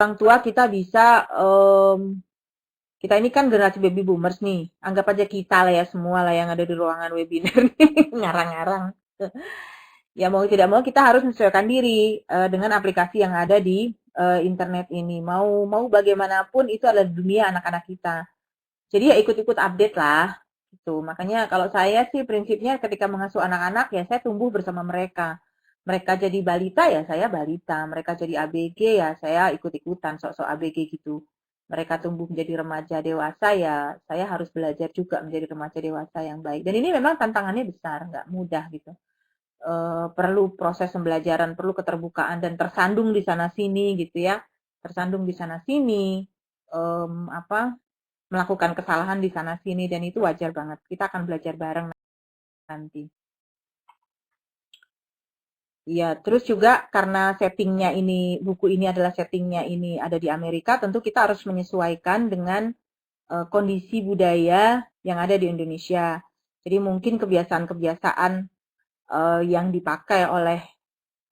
orang tua kita bisa, kita ini kan generasi baby boomers nih, anggap aja kita lah ya semua lah yang ada di ruangan webinar nih, ngarang-ngarang. Ya mau tidak mau kita harus menyesuaikan diri dengan aplikasi yang ada di internet ini. Mau bagaimanapun itu adalah dunia anak-anak kita. Jadi ya ikut-ikut update lah. Gitu. Makanya kalau saya sih prinsipnya ketika mengasuh anak-anak ya saya tumbuh bersama mereka. Mereka jadi balita ya saya balita. Mereka jadi ABG ya saya ikut-ikutan sok-sok ABG gitu. Mereka tumbuh menjadi remaja dewasa ya saya harus belajar juga menjadi remaja dewasa yang baik. Dan ini memang tantangannya besar, nggak mudah gitu. Perlu proses pembelajaran, perlu keterbukaan dan tersandung di sana sini gitu ya. Tersandung di sana sini, apa melakukan kesalahan di sana sini dan itu wajar banget. Kita akan belajar bareng nanti. Ya, terus juga karena settingnya ini, buku ini adalah settingnya ini ada di Amerika, tentu kita harus menyesuaikan dengan kondisi budaya yang ada di Indonesia. Jadi mungkin kebiasaan-kebiasaan yang dipakai oleh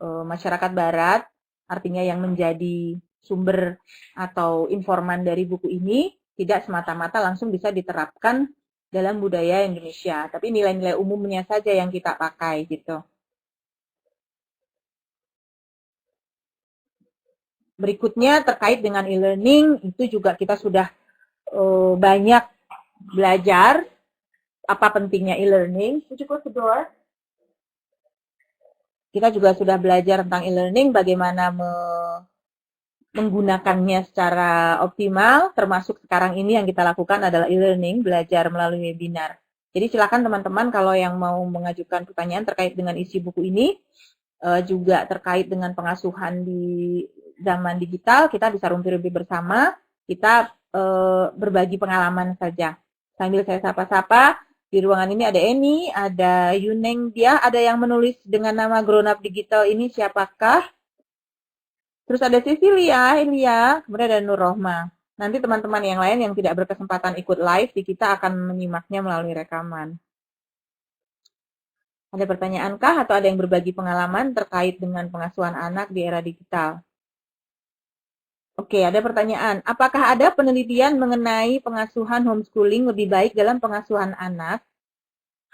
masyarakat Barat, artinya yang menjadi sumber atau informan dari buku ini, tidak semata-mata langsung bisa diterapkan dalam budaya Indonesia, tapi nilai-nilai umumnya saja yang kita pakai gitu. Berikutnya terkait dengan e-learning, itu juga kita sudah banyak belajar apa pentingnya e-learning. Kita juga sudah belajar tentang e-learning, bagaimana menggunakannya secara optimal, termasuk sekarang ini yang kita lakukan adalah e-learning, belajar melalui webinar. Jadi silakan teman-teman kalau yang mau mengajukan pertanyaan terkait dengan isi buku ini, juga terkait dengan pengasuhan di zaman digital, kita bisa rumpi-rumpi bersama, kita berbagi pengalaman saja. Sambil saya sapa-sapa, di ruangan ini ada Eni, ada Yuneng, dia ada yang menulis dengan nama Grown Up Digital ini siapakah? Terus ada Cecilia, Elia, kemudian ada Nur Rohma. Nanti teman-teman yang lain yang tidak berkesempatan ikut live, di kita akan menyimaknya melalui rekaman. Ada pertanyaankah atau ada yang berbagi pengalaman terkait dengan pengasuhan anak di era digital? Oke, ada pertanyaan. Apakah ada penelitian mengenai pengasuhan homeschooling lebih baik dalam pengasuhan anak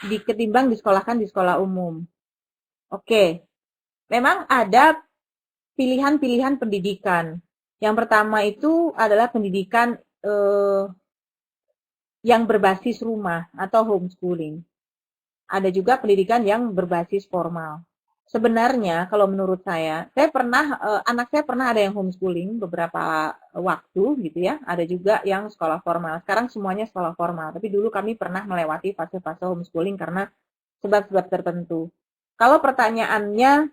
ketimbang disekolahkan di sekolah umum? Oke, memang ada pilihan-pilihan pendidikan. Yang pertama itu adalah pendidikan yang berbasis rumah atau homeschooling. Ada juga pendidikan yang berbasis formal. Sebenarnya kalau menurut saya pernah anak saya pernah ada yang homeschooling beberapa waktu gitu ya. Ada juga yang sekolah formal. Sekarang semuanya sekolah formal. Tapi dulu kami pernah melewati fase-fase homeschooling karena sebab-sebab tertentu. Kalau pertanyaannya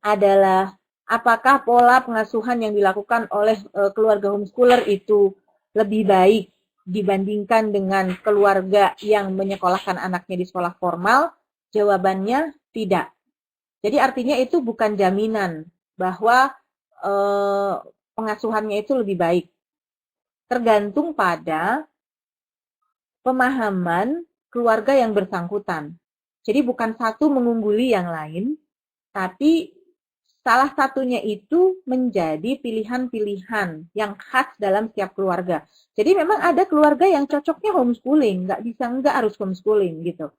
adalah apakah pola pengasuhan yang dilakukan oleh keluarga homeschooler itu lebih baik dibandingkan dengan keluarga yang menyekolahkan anaknya di sekolah formal? Jawabannya tidak. Jadi artinya itu bukan jaminan bahwa pengasuhannya itu lebih baik. Tergantung pada pemahaman keluarga yang bersangkutan. Jadi bukan satu mengungguli yang lain, tapi salah satunya itu menjadi pilihan-pilihan yang khas dalam setiap keluarga. Jadi memang ada keluarga yang cocoknya homeschooling, nggak bisa nggak harus homeschooling gitu.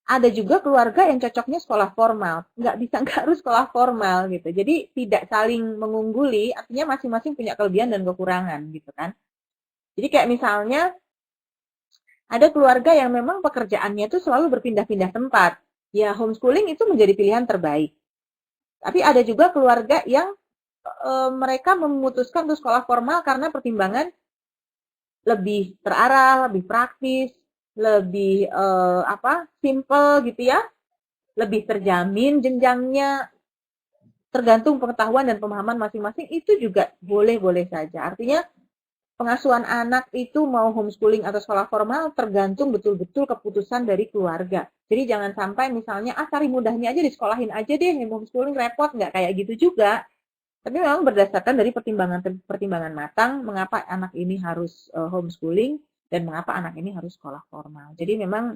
Ada juga keluarga yang cocoknya sekolah formal, nggak bisa nggak harus sekolah formal gitu. Jadi tidak saling mengungguli, artinya masing-masing punya kelebihan dan kekurangan gitu kan. Jadi kayak misalnya ada keluarga yang memang pekerjaannya itu selalu berpindah-pindah tempat. Ya homeschooling itu menjadi pilihan terbaik. Tapi ada juga keluarga yang mereka memutuskan untuk sekolah formal karena pertimbangan lebih terarah, lebih praktis, lebih simple gitu ya, lebih terjamin jenjangnya, tergantung pengetahuan dan pemahaman masing-masing, itu juga boleh-boleh saja. Artinya pengasuhan anak itu mau homeschooling atau sekolah formal tergantung betul-betul keputusan dari keluarga. Jadi jangan sampai misalnya cari mudahnya aja disekolahin aja deh, yang homeschooling repot, nggak kayak gitu juga. Tapi memang berdasarkan dari pertimbangan matang mengapa anak ini harus homeschooling dan mengapa anak ini harus sekolah formal. Jadi memang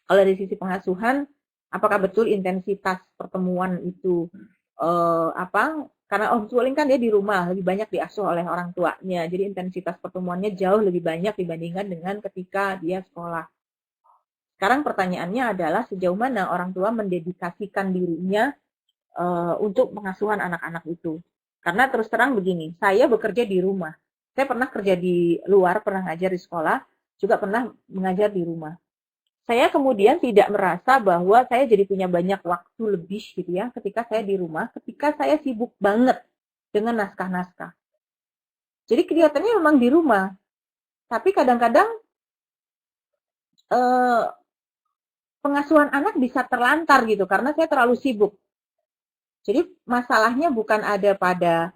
kalau dari sisi pengasuhan, apakah betul intensitas pertemuan itu Karena homeschooling kan dia di rumah, lebih banyak diasuh oleh orang tuanya. Jadi intensitas pertemuannya jauh lebih banyak dibandingkan dengan ketika dia sekolah. Sekarang pertanyaannya adalah sejauh mana orang tua mendedikasikan dirinya untuk pengasuhan anak-anak itu. Karena terus terang begini, saya bekerja di rumah. Saya pernah kerja di luar, pernah ngajar di sekolah, juga pernah mengajar di rumah. Saya kemudian tidak merasa bahwa saya jadi punya banyak waktu lebih gitu ya ketika saya di rumah, ketika saya sibuk banget dengan naskah-naskah. Jadi kelihatannya memang di rumah, tapi kadang-kadang pengasuhan anak bisa terlantar gitu karena saya terlalu sibuk. Jadi masalahnya bukan ada pada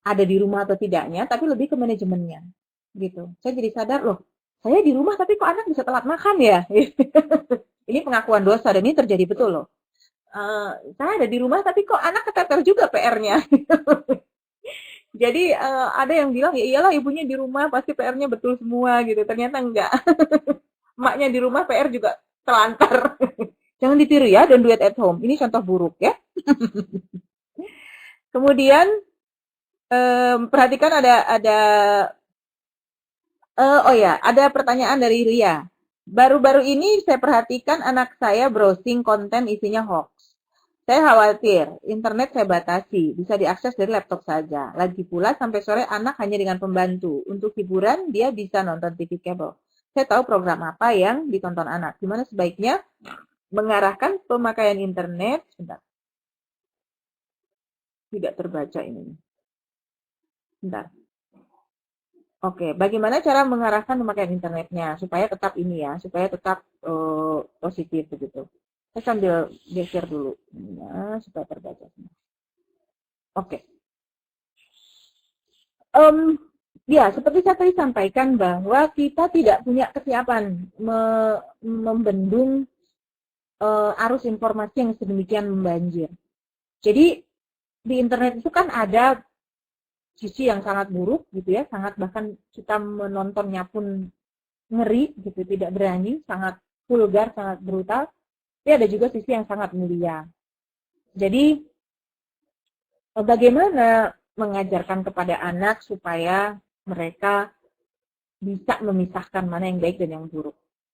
ada di rumah atau tidaknya, tapi lebih ke manajemennya gitu. Saya jadi sadar loh, saya di rumah tapi kok anak bisa telat makan ya? Ini pengakuan dosa dan ini terjadi betul loh. Saya ada di rumah tapi kok anak keteter juga PR-nya. Jadi ada yang bilang ya iyalah ibunya di rumah pasti PR-nya betul semua gitu. Ternyata enggak. Emaknya di rumah PR juga telantar. Jangan ditiru ya, don't do it at home. Ini contoh buruk ya. Kemudian perhatikan ada pertanyaan dari Ria. Baru-baru ini saya perhatikan anak saya browsing konten isinya hoax. Saya khawatir, internet saya batasi, bisa diakses dari laptop saja. Lagi pula sampai sore anak hanya dengan pembantu. Untuk hiburan dia bisa nonton TV kabel. Saya tahu program apa yang ditonton anak. Gimana sebaiknya mengarahkan pemakaian internet? Sebentar. Tidak terbaca ini. Sebentar. Oke, bagaimana cara mengarahkan pemakaian internetnya supaya tetap ini ya, supaya tetap positif begitu. Saya sambil geser dulu, ya, supaya terbaca. Oke. Ya, seperti saya tadi sampaikan bahwa kita tidak punya kesiapan membendung arus informasi yang sedemikian membanjir. Jadi di internet itu kan ada sisi yang sangat buruk gitu ya, sangat bahkan kita menontonnya pun ngeri gitu, tidak berani, sangat vulgar, sangat brutal. Tapi ada juga sisi yang sangat mulia. Jadi bagaimana mengajarkan kepada anak supaya mereka bisa memisahkan mana yang baik dan yang buruk.